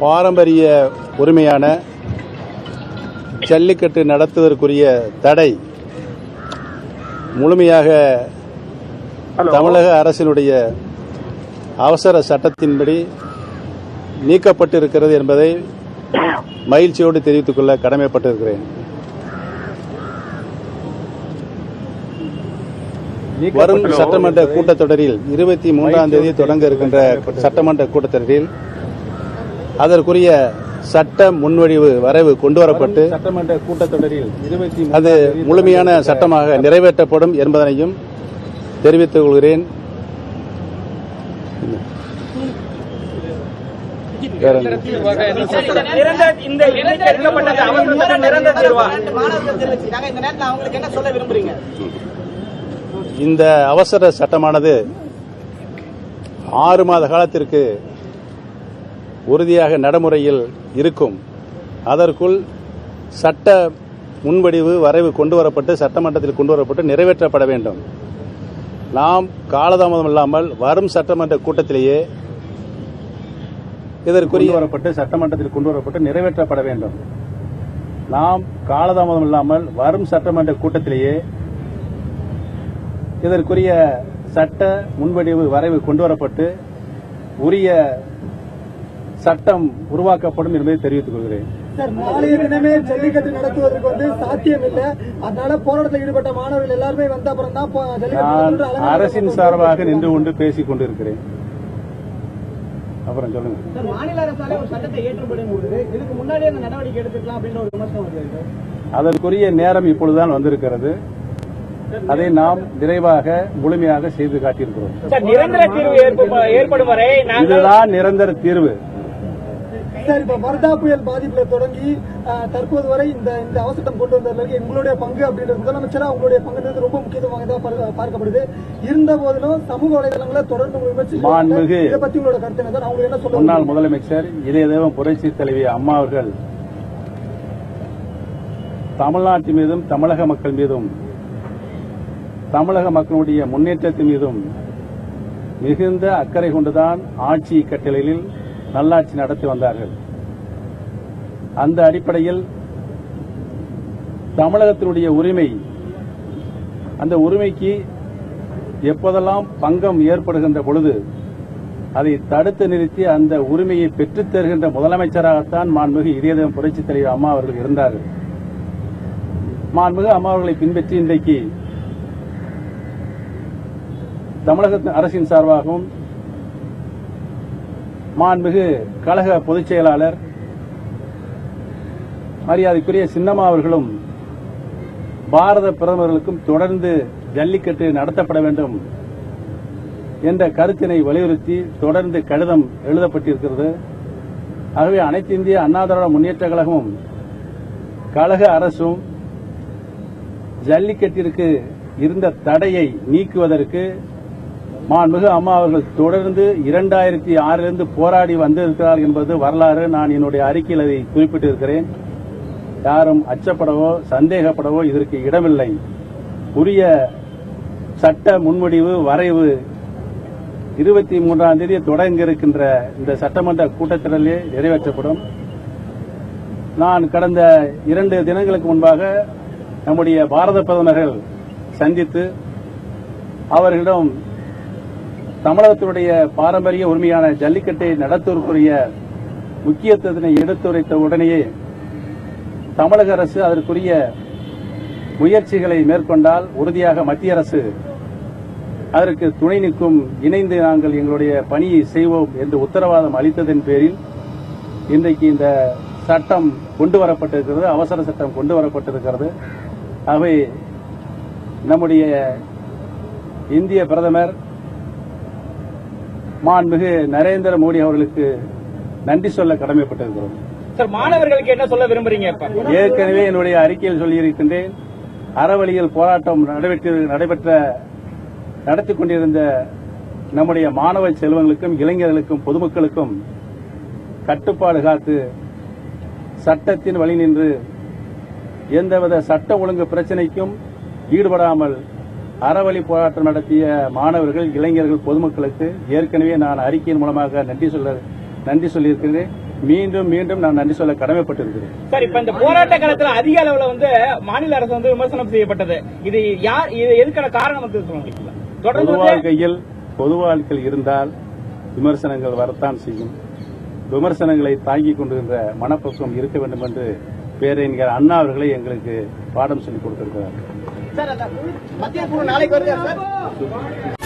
பாரம்பரிய உரிமையான ஜல்லிக்கட்டு நடத்துவதற்குரிய தடை முழுமையாக தமிழக அரசினுடைய அவசர சட்டத்தின்படி நீக்கப்பட்டிருக்கிறது என்பதை மகிழ்ச்சியோடு தெரிவித்துக் கொள்ள கடமைப்பட்டிருக்கிறேன். வரும் சட்டமன்ற கூட்டத்தொடரில் 23ஆம் தேதி தொடங்க இருக்கின்ற சட்டமன்ற கூட்டத்தொடரில் அதற்குரிய சட்ட முன்வடிவு வரைவு கொண்டுவரப்பட்டு சட்டமன்ற கூட்டத்தொடரில் அது முழுமையான சட்டமாக நிறைவேற்றப்படும் என்பதனையும் தெரிவித்துக் கொள்கிறேன். இந்த அவசர சட்டமானது 6 மாத காலத்திற்கு உறுதியாக நடைமுறையில் இருக்கும். அதற்குள் சட்ட முன்வடிவு வரைவு கொண்டுவரப்பட்டு சட்டமன்றத்தில் கொண்டுவரப்பட்டு நிறைவேற்றப்பட வேண்டும். நாம் காலதாமதம் இல்லாமல் வரும் சட்டமன்ற கூட்டத்திலேயே இதற்குரிய வரப்பட்டு சட்டமன்றத்தில் கொண்டுவரப்பட்டு நிறைவேற்றப்பட வேண்டும். நாம் காலதாமதம் இல்லாமல் வரும் சட்டமன்ற கூட்டத்திலேயே இதற்குரிய சட்ட முன்வடிவு வரைவு கொண்டுவரப்பட்டு உரிய சட்டம் உருவாக்கப்படும் என்பதை தெரிவித்துக் கொள்கிறேன். நாளைய தினமே ஜல்லிக்கட்டு நடத்துவதற்கு சாத்தியம் இல்லை. அதனால போராட்டத்தில் ஈடுபட்ட மாணவர்கள் எல்லாருமே வந்த அப்புறம் தான் அரசின் சார்பாக நின்று கொண்டு பேசிக் கொண்டிருக்கிறேன். அப்புறம் சொல்லுங்க. மாநில அரசாலே ஒரு சட்டத்தை ஏற்றுப்படும்போது இதுக்கு முன்னாடி அந்த நடவடிக்கை எடுத்துக்கலாம் அப்படின்னு ஒரு விமர்சனம் வருகிறது. அதற்குரிய நேரம் இப்பொழுதுதான் வந்திருக்கிறது. அதை நாம் விரைவாக முழுமையாக செய்து காட்டியிருக்கிறோம். நிரந்தர தீர்வு ஏற்படும் வரை இதுதான் நிரந்தர தீர்வு. சார், இப்ப வர்தா புயல் பாதிப்புல தொடங்கி தற்போது வரை இந்த அவசரம் கொண்டு வந்ததுல எங்களுடைய பங்கு அப்படின்றது முதலமைச்சரா உங்களுடைய பங்குன்றது ரொம்ப முக்கியத்துவமாக தான் பார்க்கப்படுது. இருந்த போதிலும் சமூக வலைதளங்களை தொடர்ந்து மாண்புமிகு இதை பத்தி உங்களோட கருத்து என்ன சார்? அவங்க என்ன சொல்ல முன்னாள் முதலமைச்சர் இதயதேவம் புரட்சி தலைவி அம்மா அவர்கள் தமிழ்நாட்டின் மீதும் தமிழக மக்கள் மீதும் தமிழக மக்களுடைய முன்னேற்றத்தின் மீதும் மிகுந்த அக்கறை கொண்டுதான் ஆட்சி கட்டளையில் நல்லாட்சி நடத்தி வந்தார்கள். அந்த அடிப்படையில் தமிழகத்தினுடைய உரிமை, அந்த உரிமைக்கு எப்போதெல்லாம் பங்கம் ஏற்படுகின்ற பொழுது அதை தடுத்து நிறுத்தி அந்த உரிமையை பெற்றுத் தருகின்ற முதலமைச்சராகத்தான் மாண்புமிகு இதயதேவம் புரட்சித் தலைவர் அம்மா அவர்கள் இருந்தார்கள். மாண்புமிகு அம்மா அவர்களை பின்பற்றி இன்றைக்கு தமிழக அரசின் சார்பாகவும் மாண்புமிகு கழக பொதுச் செயலாளர் மரியாதைக்குரிய சின்னம்மா அவர்களும் பாரத பிரதமர்களுக்கும் தொடர்ந்து ஜல்லிக்கட்டு நடத்தப்பட வேண்டும் என்ற கருத்தினை வலியுறுத்தி தொடர்ந்து கடிதம் எழுதப்பட்டிருக்கிறது. ஆகவே அனைத்து இந்திய அண்ணா திராவிட முன்னேற்ற கழகமும் கழக அரசும் ஜல்லிக்கட்டிற்கு இருந்த தடையை நீக்குவதற்கு மாண்புமிகு அம்மா அவர்கள் தொடர்ந்து 2006 போராடி வந்திருக்கிறார் என்பது வரலாறு. நான் என்னுடைய அறிக்கையில் அதை குறிப்பிட்டிருக்கிறேன். யாரும் அச்சப்படவோ சந்தேகப்படவோ இதற்கு இடமில்லை. உரிய சட்ட முன்வடிவு வரைவு 23ஆம் தேதி தொடங்க இருக்கின்ற இந்த சட்டமன்ற கூட்டத்தொடரிலே நிறைவேற்றப்படும். நான் கடந்த 2 தினங்களுக்கு முன்பாக நம்முடைய பாரத பிரதமர்கள் சந்தித்து அவர்களிடம் தமிழகத்தினுடைய பாரம்பரிய உரிமையான ஜல்லிக்கட்டை நடத்துவதற்குரிய முக்கியத்துவத்தினை எடுத்துரைத்த உடனேயே தமிழக அரசு அதற்குரிய முயற்சிகளை மேற்கொண்டால் உறுதியாக மத்திய அரசு அதற்கு துணை நிற்கும், இணைந்து நாங்கள் எங்களுடைய பணியை செய்வோம் என்று உத்தரவாதம் அளித்ததன் பேரில் இன்றைக்கு இந்த சட்டம் கொண்டுவரப்பட்டிருக்கிறது, அவசர சட்டம் கொண்டுவரப்பட்டிருக்கிறது. ஆகவே நம்முடைய இந்திய பிரதமர் மாண்புமிகு நரேந்திர மோடி அவர்களுக்கு நன்றி சொல்ல கடமைப்பட்டிருக்கிறோம். சார், மாணவர்களுக்கு என்ன சொல்ல விரும்புறீங்க? ஏற்கனவே என்னுடைய அறிக்கையில் சொல்லியிருக்கின்றேன். அறவழியில் போராட்டம் நடத்திக் கொண்டிருந்த நம்முடைய மாணவ செல்வங்களுக்கும் இளைஞர்களுக்கும் பொதுமக்களுக்கும் கட்டுப்பாடு காத்து சட்டத்தின் வழி நின்று எந்தவித சட்ட ஒழுங்கு பிரச்சினைக்கும் ஈடுபடாமல் அறவழி போராட்டம் நடத்திய மாணவர்கள், இளைஞர்கள், பொதுமக்களுக்கு ஏற்கனவே நான் அறிக்கையின் மூலமாக நன்றி சொல்ல நன்றி சொல்லியிருக்கிறேன். மீண்டும் மீண்டும் நான் நன்றி சொல்ல கடமைப்பட்டிருக்கிறேன். சார், இப்ப இந்த போராட்ட காலத்துல அதிக அளவுல மாநில அரசு விமர்சனம் செய்யப்பட்டது. இது எதுக்கான காரணம் சொல்லுங்க. பொது வாழ்க்கையில் இருந்தால் விமர்சனங்கள் வரத்தான் செய்யும். விமர்சனங்களை தாங்கிக் கொண்டிருந்த மனப்பக்குவம் இருக்க வேண்டும் என்று பேரறிஞர் அண்ணா அவர்களை எங்களுக்கு பாடம் சொல்லிக் கொடுத்திருக்கிறார். மத்திய குழு நாளைக்கு வருது சார்.